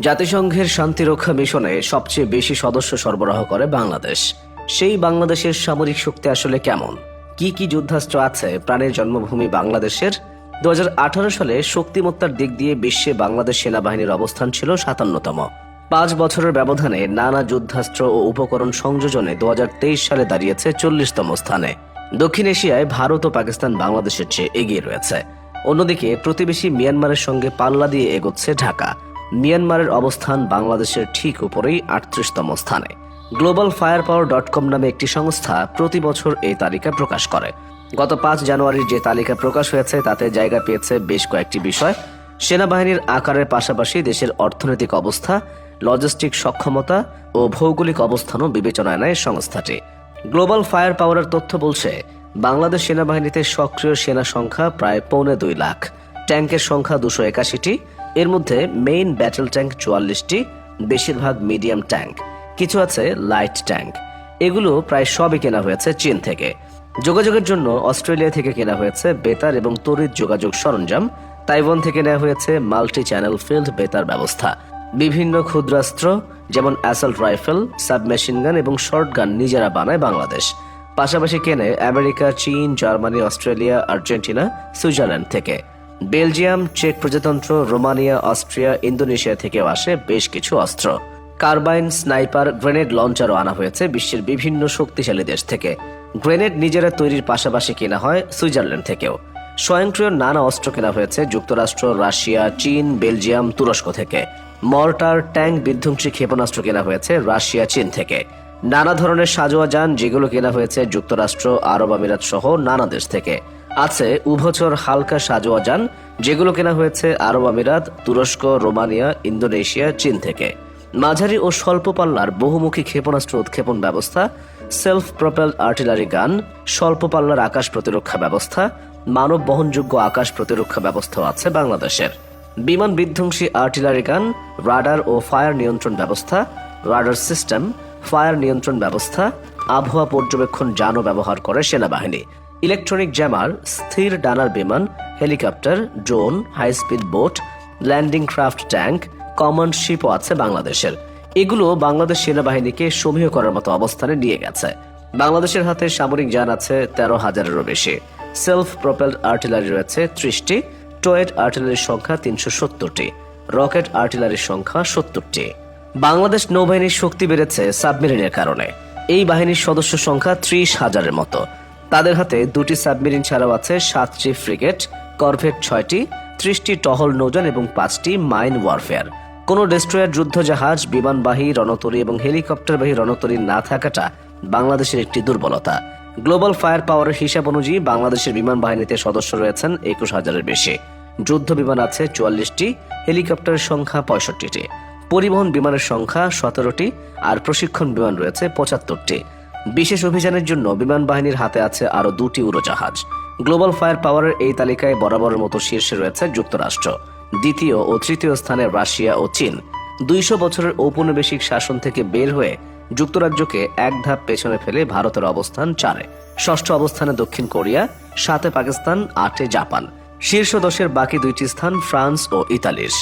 জাতিসংঘের শান্তিরক্ষা মিশনে সবচেয়ে বেশি সদস্য সরবরাহ করে বাংলাদেশ। সেই বাংলাদেশের সামরিক শক্তি আসলে কেমন? কি কি যুদ্ধাস্ত্র আছে প্রাণের জন্মভূমি বাংলাদেশের? 2018 সালে শক্তিমত্তার দিক দিয়ে বিশ্বে বাংলাদেশ সেনাবাহিনীর অবস্থান ছিল 57তম। 5 বছরের ব্যবধানে নানা যুদ্ধাস্ত্র ও উপকরণ সংযোজনে 2023 সালে দাঁড়িয়েছে 40তম স্থানে। দক্ষিণ এশিয়ায় ভারত ও পাকিস্তান বাংলাদেশের চেয়ে এগিয়ে রয়েছে। অন্যদিকে প্রতিবেশী মিয়ানমারের সঙ্গে পাল্লা দিয়ে এগোচ্ছে ঢাকা। মিয়ানমারের অবস্থান বাংলাদেশের ঠিক উপরেই 38তম স্থানে। গ্লোবাল ফায়ারপাওয়ার.com নামে একটি সংস্থা প্রতি বছর এই তালিকা প্রকাশ করে। গত 5 জানুয়ারির যে তালিকা প্রকাশ হয়েছে তাতে জায়গা পেয়েছে বেশ কয়েকটি বিষয়। সেনাবাহিনীর আকারের পাশাপাশি দেশের অর্থনৈতিক অবস্থা, লজিস্টিক সক্ষমতা ও ভৌগোলিক অবস্থানও বিবেচনায় নেয় সংস্থাটি। গ্লোবাল ফায়ার পাওয়ারের তথ্য বলছে, বাংলাদেশ সেনাবাহিনীতে সক্রিয় সেনা সংখ্যা প্রায় 2.25 লাখ, ট্যাঙ্কের সংখ্যা 281টি, এর মধ্যে মেইন ব্যাটেল ট্যাঙ্ক 44টি, বেশিরভাগ মিডিয়াম ট্যাঙ্ক, কিছু আছে লাইট ট্যাঙ্ক। এগুলো প্রায় সবই কেনা হয়েছে চীন থেকে। যোগাযোগের জন্য অস্ট্রেলিয়া থেকে কেনা হয়েছে বেতার এবং তড়িৎ যোগাযোগ সরঞ্জাম। তাইওয়ান থেকে নেওয়া হয়েছে মাল্টি চ্যানেল ফিল্ড বেতার ব্যবস্থা। বিভিন্ন ক্ষুদ্রাস্ত্র যেমন অ্যাসল্ট রাইফেল, সাবমেশিন গান এবং শর্ট গান নিজেরা বানায় বাংলাদেশ। পাশাপাশি কেনে আমেরিকা, চীন, জার্মানি, অস্ট্রেলিয়া, আর্জেন্টিনা, সুইজারল্যান্ড থেকে। বেলজিয়াম, চেক প্রজাতন্ত্র, রোমানিয়া, অস্ট্রিয়া, ইন্দোনেশিয়া থেকেও আসে বেশ কিছু অস্ত্র। কার্বাইন, স্নাইপার, গ্রেনেড লঞ্চারও আনা হয়েছে বিশ্বের বিভিন্ন শক্তিশালী দেশ থেকে। গ্রেনেড নিজেরা তৈরির পাশাপাশি কেনা হয় সুইজারল্যান্ড থেকেও। স্বয়ংক্রিয় নানা অস্ত্র কেনা হয়েছে যুক্তরাষ্ট্র, রাশিয়া, চীন, বেলজিয়াম, তুরস্ক থেকে। মর্টার, ট্যাঙ্ক, বিধ্বংসী ক্ষেপণাস্ত্র কেনা হয়েছে রাশিয়া, চীন থেকে। নানা ধরনের সাজোয়া যান যেগুলো কেনা হয়েছে যুক্তরাষ্ট্র, আরব আমিরাত সহ নানা দেশ থেকে। আছে উভচর হালকা সাজোয়া যান যেগুলো কেনা হয়েছে আরব আমিরাত, তুরস্ক, রোমানিয়া, ইন্দোনেশিয়া, চীন থেকে। মাঝারি ও স্বল্প পাল্লার বহুমুখী ক্ষেপণাস্ত্র উৎক্ষেপণ ব্যবস্থা, সেলফ প্রপেলড আর্টিলারি গান, স্বল্প পাল্লার আকাশ প্রতিরক্ষা ব্যবস্থা, মানব বহনযোগ্য আকাশ প্রতিরক্ষা ব্যবস্থাও আছে বাংলাদেশের। বিমান বিধ্বংসী আর্টিলারি গান, রাডার ও ফায়ার নিয়ন্ত্রণ ব্যবস্থা, রাডার সিস্টেম, ফায়ার নিয়ন্ত্রণ ব্যবস্থা, আবহাওয়া পর্যবেক্ষণ যানও ব্যবহার করে সেনাবাহিনী। ইলেকট্রনিক জ্যামার, স্থির ডানার বিমান, helicopter, drone, high speed boat, landing craft tank, command শিপও আছে বাংলাদেশের। এগুলো বাংলাদেশ সেনাবাহিনীকে সমীহ করার মতো অবস্থানে নিয়ে গেছে। বাংলাদেশের হাতে সামরিক যান আছে 13,000-এরও বেশি। সেলফ প্রপেলড আর্টিলারি রয়েছে 30টি, টোয়েড আর্টিলারির সংখ্যা 370টি, রকেট আর্টিলারির সংখ্যা 70টি। বাংলাদেশ নৌবাহিনীর শক্তি বেড়েছে সাবমেরিনের কারণে। এই বাহিনীর সদস্য সংখ্যা 30,000-এর মতো। তাদের হাতে 2টি সাবমেরিন ছাড়াও আছে 7টি ফ্রিগেট, করভেট 6টি, 30টি টহল নৌযান এবং 5টি মাইন ওয়ারফেয়ার। কোনো ডেস্ট্রয়ার, যুদ্ধজাহাজ, বিমানবাহী রণতরী এবং হেলিকপ্টারবাহী রণতরী না থাকাটা বাংলাদেশের একটি দুর্বলতা। গ্লোবাল ফায়ার পাওয়ারের হিসাব অনুযায়ী বাংলাদেশের বিমান বাহিনীতে সদস্য রয়েছেন 21,000-এর বেশি। যুদ্ধ বিমান আছে 44টি, হেলিকপ্টারের সংখ্যা 65টি, পরিবহন বিমানের সংখ্যা 17টি, আর প্রশিক্ষণ বিমান রয়েছে 75টি। বিশেষ অভিযানের জন্য বিমান বাহিনীর হাতে আছে আরও 2টি উড়োজাহাজ। গ্লোবাল ফায়ার পাওয়ারের এই তালিকায় বরাবরের মতো শীর্ষে রয়েছে যুক্তরাষ্ট্র, দ্বিতীয় ও তৃতীয় স্থানে রাশিয়া ও চীন। 200 বছরের ঔপনিবেশিক শাসন থেকে বের হয়ে যুক্তরাজ্যকে এক ধাপ পেছনে ফেলে ভারতের অবস্থান 4-এ। ষষ্ঠ অবস্থানে দক্ষিণ কোরিয়া, 7-এ পাকিস্তান, 8-এ জাপান। শীর্ষ 10-এর বাকি 2টি স্থান ফ্রান্স ও ইতালির।